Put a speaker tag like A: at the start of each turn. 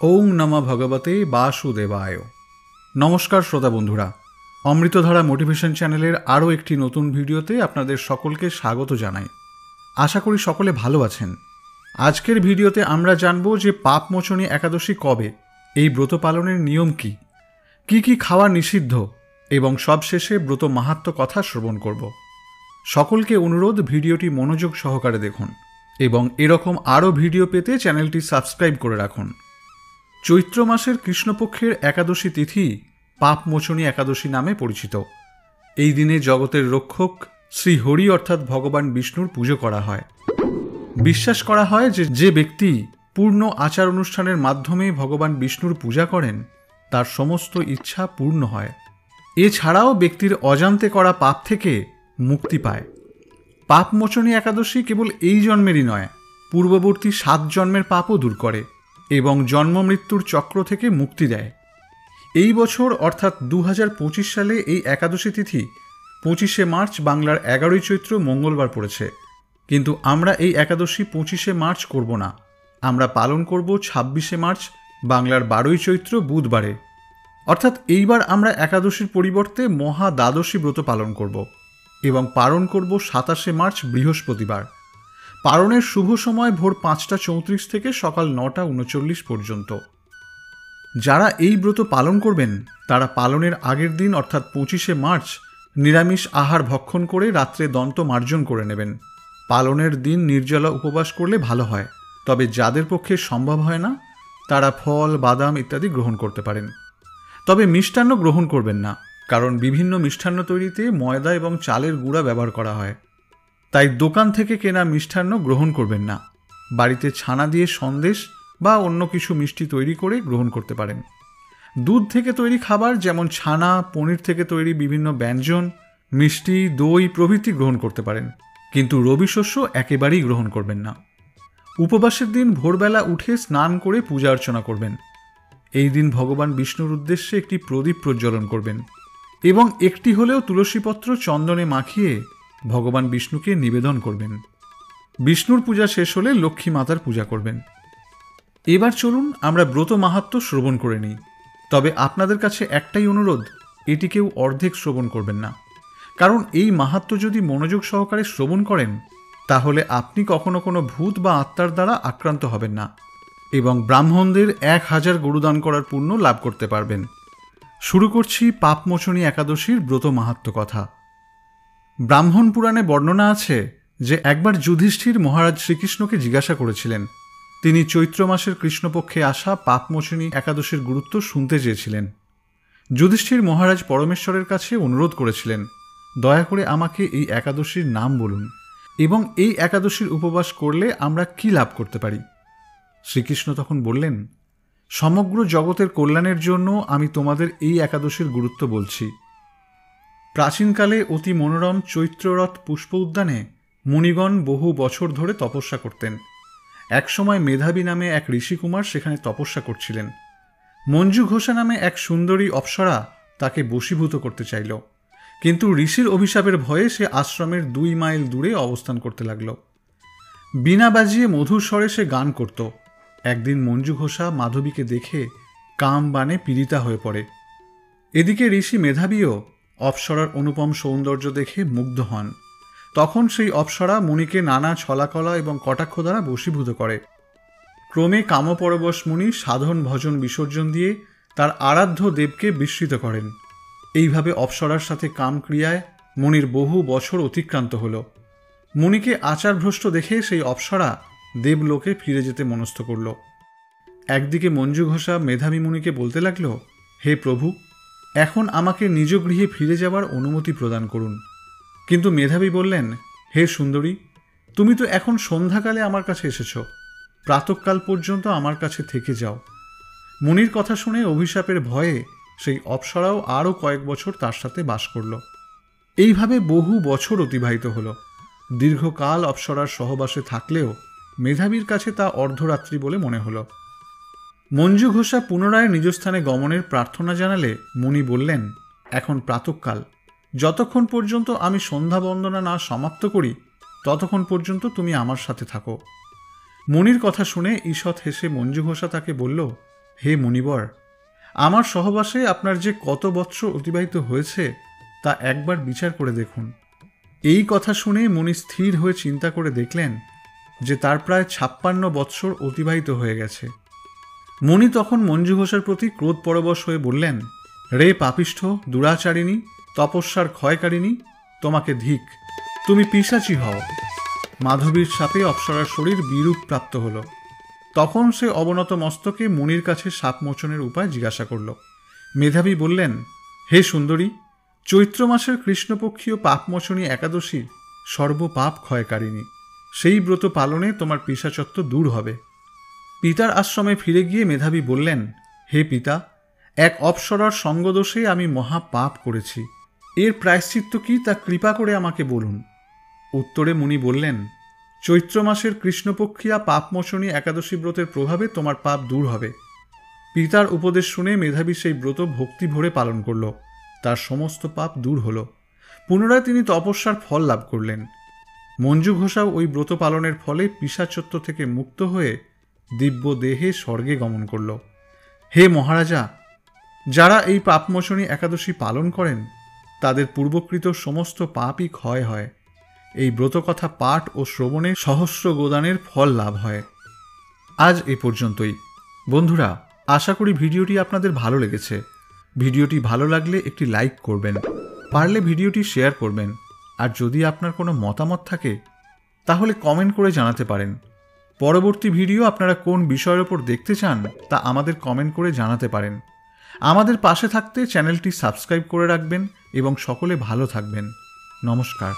A: ওং নমঃ ভগবতে বাসুদেবায়। নমস্কার শ্রোতা বন্ধুরা, অমৃতধারা মোটিভেশন চ্যানেলের আরও একটি নতুন ভিডিওতে আপনাদের সকলকে স্বাগত জানাই। আশা করি সকলে ভালো আছেন। আজকের ভিডিওতে আমরা জানব যে পাপমোচনী একাদশী কবে, এই ব্রত পালনের নিয়ম কী কী খাওয়া নিষিদ্ধ এবং সবশেষে ব্রত মাহাত্ম্য কথা শ্রবণ করব। সকলকে অনুরোধ, ভিডিওটি মনোযোগ সহকারে দেখুন এবং এরকম আরও ভিডিও পেতে চ্যানেলটি সাবস্ক্রাইব করে রাখুন। চৈত্র মাসের কৃষ্ণপক্ষের একাদশী তিথি পাপমোচনী একাদশী নামে পরিচিত। এই দিনে জগতের রক্ষক শ্রী হরি অর্থাৎ ভগবান বিষ্ণুর পুজো করা হয়। বিশ্বাস করা হয় যে ব্যক্তি পূর্ণ আচার অনুষ্ঠানের মাধ্যমে ভগবান বিষ্ণুর পূজা করেন তার সমস্ত ইচ্ছা পূর্ণ হয়। এছাড়াও ব্যক্তির অজান্তে করা পাপ থেকে মুক্তি পায়। পাপমোচনী একাদশী কেবল এই জন্মেরই নয়, পূর্ববর্তী 7 জন্মের পাপও দূর করে এবং জন্ম মৃত্যুর চক্র থেকে মুক্তি দেয়। এই বছর অর্থাৎ 2025 সালে এই একাদশী তিথি 25শে মার্চ বাংলার 11ই চৈত্র মঙ্গলবার পড়েছে। কিন্তু আমরা এই একাদশী 25শে মার্চ করব না, আমরা পালন করব 26শে মার্চ বাংলার 12ই চৈত্র বুধবারে। অর্থাৎ এইবার আমরা একাদশীর পরিবর্তে মহা দ্বাদশী ব্রত পালন করব এবং পালন করব 27শে মার্চ বৃহস্পতিবার। পালনের শুভ সময় ভোর 5টা 34 থেকে সকাল 9টা 39 পর্যন্ত। যারা এই ব্রত পালন করবেন তারা পালনের আগের দিন অর্থাৎ 25শে মার্চ নিরামিষ আহার ভক্ষণ করে রাত্রে দন্ত মার্জন করে নেবেন। পালনের দিন নির্জলা উপবাস করলে ভালো হয়, তবে যাদের পক্ষে সম্ভব হয় না তারা ফল, বাদাম ইত্যাদি গ্রহণ করতে পারেন। তবে মিষ্টান্ন গ্রহণ করবেন না, কারণ বিভিন্ন মিষ্টান্ন তৈরিতে ময়দা এবং চালের গুঁড়া ব্যবহার করা হয়। তাই দোকান থেকে কেনা মিষ্টান্ন গ্রহণ করবেন না। বাড়িতে ছানা দিয়ে সন্দেশ বা অন্য কিছু মিষ্টি তৈরি করে গ্রহণ করতে পারেন। দুধ থেকে তৈরি খাবার যেমন ছানা, পনির থেকে তৈরি বিভিন্ন ব্যঞ্জন, মিষ্টি, দই প্রভৃতি গ্রহণ করতে পারেন, কিন্তু রবি শস্য একেবারেই গ্রহণ করবেন না। উপবাসের দিন ভোরবেলা উঠে স্নান করে পূজা অর্চনা করবেন। এই দিন ভগবান বিষ্ণুর উদ্দেশ্যে একটি প্রদীপ প্রজ্বলন করবেন এবং একটি হলেও তুলসীপত্র চন্দনে মাখিয়ে ভগবান বিষ্ণুকে নিবেদন করবেন। বিষ্ণুর পূজা শেষ হলে লক্ষ্মী মাতার পূজা করবেন। এবার চলুন আমরা ব্রত মাহাত্ম্য শ্রবণ করে নিই। তবে আপনাদের কাছে একটাই অনুরোধ, এটি কেউ অর্ধেক শ্রবণ করবেন না, কারণ এই মাহাত্ম্য যদি মনোযোগ সহকারে শ্রবণ করেন তাহলে আপনি কখনো কোনো ভূত বা আত্মার দ্বারা আক্রান্ত হবেন না এবং ব্রাহ্মণদের 1000 গরুদান করার পুণ্য লাভ করতে পারবেন। শুরু করছি পাপমোচনী একাদশীর ব্রত মাহাত্ম্য কথা। ব্রাহ্মণ পুরাণে বর্ণনা আছে যে একবার যুধিষ্ঠির মহারাজ শ্রীকৃষ্ণকে জিজ্ঞাসা করেছিলেন। তিনি চৈত্র মাসের কৃষ্ণপক্ষে আসা পাপমোচনী একাদশীর গুরুত্ব শুনতে চেয়েছিলেন। যুধিষ্ঠির মহারাজ পরমেশ্বরের কাছে অনুরোধ করেছিলেন, দয়া করে আমাকে এই একাদশীর নাম বলুন এবং এই একাদশীর উপবাস করলে আমরা কি লাভ করতে পারি। শ্রীকৃষ্ণ তখন বললেন, সমগ্র জগতের কল্যাণের জন্য আমি তোমাদের এই একাদশীর গুরুত্ব বলছি। প্রাচীনকালে অতি মনোরম চৈত্ররথ পুষ্প উদ্যানে মুনিগণ বহু বছর ধরে তপস্যা করতেন। একসময় মেধাবী নামে এক ঋষিকুমার সেখানে তপস্যা করছিলেন। মঞ্জু ঘোষা নামে এক সুন্দরী অপ্সরা তাকে বশীভূত করতে চাইল, কিন্তু ঋষির অভিশাপের ভয়ে সে আশ্রমের 2 মাইল দূরে অবস্থান করতে লাগল। বীণা বাজিয়ে মধুর স্বরে সে গান করত। একদিন মঞ্জু ঘোষা মাধবীকে দেখে কাম বাণে পীড়িতা হয়ে পড়ে। এদিকে ঋষি মেধাবীও অপ্সরার অনুপম সৌন্দর্য দেখে মুগ্ধ হন। তখন সেই অপ্সরা মুনিকে নানা ছলাকলা এবং কটাক্ষ দ্বারা বশীভূত করে। ক্রমে কামপরবশ মুনি সাধন ভজন বিসর্জন দিয়ে তার আরাধ্য দেবকে বিস্মৃত করেন। এইভাবে অপ্সরার সাথে কামক্রিয়ায় মুনির বহু বছর অতিক্রান্ত হল। মুনিকে আচারভ্রষ্ট দেখে সেই অপ্সরা দেবলোকে ফিরে যেতে মনস্থ করল। একদিকে মঞ্জু ঘোষা মেধাবী মুনিকে বলতে লাগল, হে প্রভু, এখন আমাকে নিজ গৃহে ফিরে যাওয়ার অনুমতি প্রদান করুন। কিন্তু মেধাবী বললেন, হে সুন্দরী, তুমি তো এখন সন্ধ্যাকালে আমার কাছে এসেছ, প্রাতঃকাল পর্যন্ত আমার কাছে থেকে যাও। মুনির কথা শুনে অভিশাপের ভয়ে সেই অপ্সরাও আরও কয়েক বছর তার সাথে বাস করল। এইভাবে বহু বছর অতিবাহিত হল। দীর্ঘকাল অপ্সরার সহবাসে থাকলেও মেধাবীর কাছে তা অর্ধরাত্রি বলে মনে হল। মঞ্জু ঘোষা পুনরায় নিজ স্থানে গমনের প্রার্থনা জানালে মুনি বললেন, এখন প্রাতঃকাল, যতক্ষণ পর্যন্ত আমি সন্ধ্যা বন্দনা না সমাপ্ত করি ততক্ষণ পর্যন্ত তুমি আমার সাথে থাকো। মুনির কথা শুনে ঈষৎ হেসে মঞ্জু ঘোষা তাকে বলল, হে মুনিবর, আমার সহবাসে আপনার যে কত বৎসর অতিবাহিত হয়েছে তা একবার বিচার করে দেখুন। এই কথা শুনে মুনি স্থির হয়ে চিন্তা করে দেখলেন যে তার প্রায় 56 বৎসর অতিবাহিত হয়ে গেছে। মুনি তখন মঞ্জু ঘোষের প্রতি ক্রোধ পরবশ হয়ে বললেন, রে পাপিষ্ঠ, দুরাচারিণী, তপস্যার ক্ষয়কারিণী, তোমাকে ধিক, তুমি পিশাচী হও। মাধবীর সাপে অপ্সরার শরীর বিরূপ প্রাপ্ত হল। তখন সে অবনত মস্তকে মুনির কাছে সাপ মোচনের উপায় জিজ্ঞাসা করল। মেধাবী বললেন, হে সুন্দরী, চৈত্র মাসের কৃষ্ণপক্ষীয় পাপমোচনী একাদশী সর্বপাপ ক্ষয়কারিণী। সেই ব্রত পালনে তোমার পিশাচত্ব দূর হবে। পিতার আশ্রমে ফিরে গিয়ে মেধাবী বললেন, হে পিতা, এক অপ্সরার সঙ্গদোষে আমি মহা পাপ করেছি। এর প্রায়শ্চিত্ত কি তা কৃপা করে আমাকে বলুন। উত্তরে মুনি বললেন, চৈত্র মাসের কৃষ্ণপক্ষিয়া পাপমোচনী একাদশী ব্রতের প্রভাবে তোমার পাপ দূর হবে। পিতার উপদেশ শুনে মেধাবী সেই ব্রত ভক্তি ভরে পালন করল। তার সমস্ত পাপ দূর হল। পুনরায় তিনি তপস্যার ফল লাভ করলেন। মঞ্জু ঘোষাও ওই ব্রত পালনের ফলে পিশাচত্ব থেকে মুক্ত হয়ে দিব্য দেহে স্বর্গে গমন করল। হে মহারাজা, যারা এই পাপমোচনী একাদশী পালন করেন তাদের পূর্বকৃত সমস্ত পাপই ক্ষয় হয়। এই ব্রতকথা পাঠ ও শ্রবণে সহস্র গোদানের ফল লাভ হয়। আজ এ পর্যন্তই। বন্ধুরা, আশা করি ভিডিওটি আপনাদের ভালো লেগেছে। ভিডিওটি ভালো লাগলে একটি লাইক করবেন, পারলে ভিডিওটি শেয়ার করবেন। আর যদি আপনার কোনো মতামত থাকে তাহলে কমেন্ট করে জানাতে পারেন। পরবর্তী ভিডিও আপনারা কোন বিষয়ের ওপর দেখতে চান তা আমাদের কমেন্ট করে জানাতে পারেন। আমাদের পাশে থাকতে চ্যানেলটি সাবস্ক্রাইব করে রাখবেন এবং সকলে ভালো থাকবেন। নমস্কার।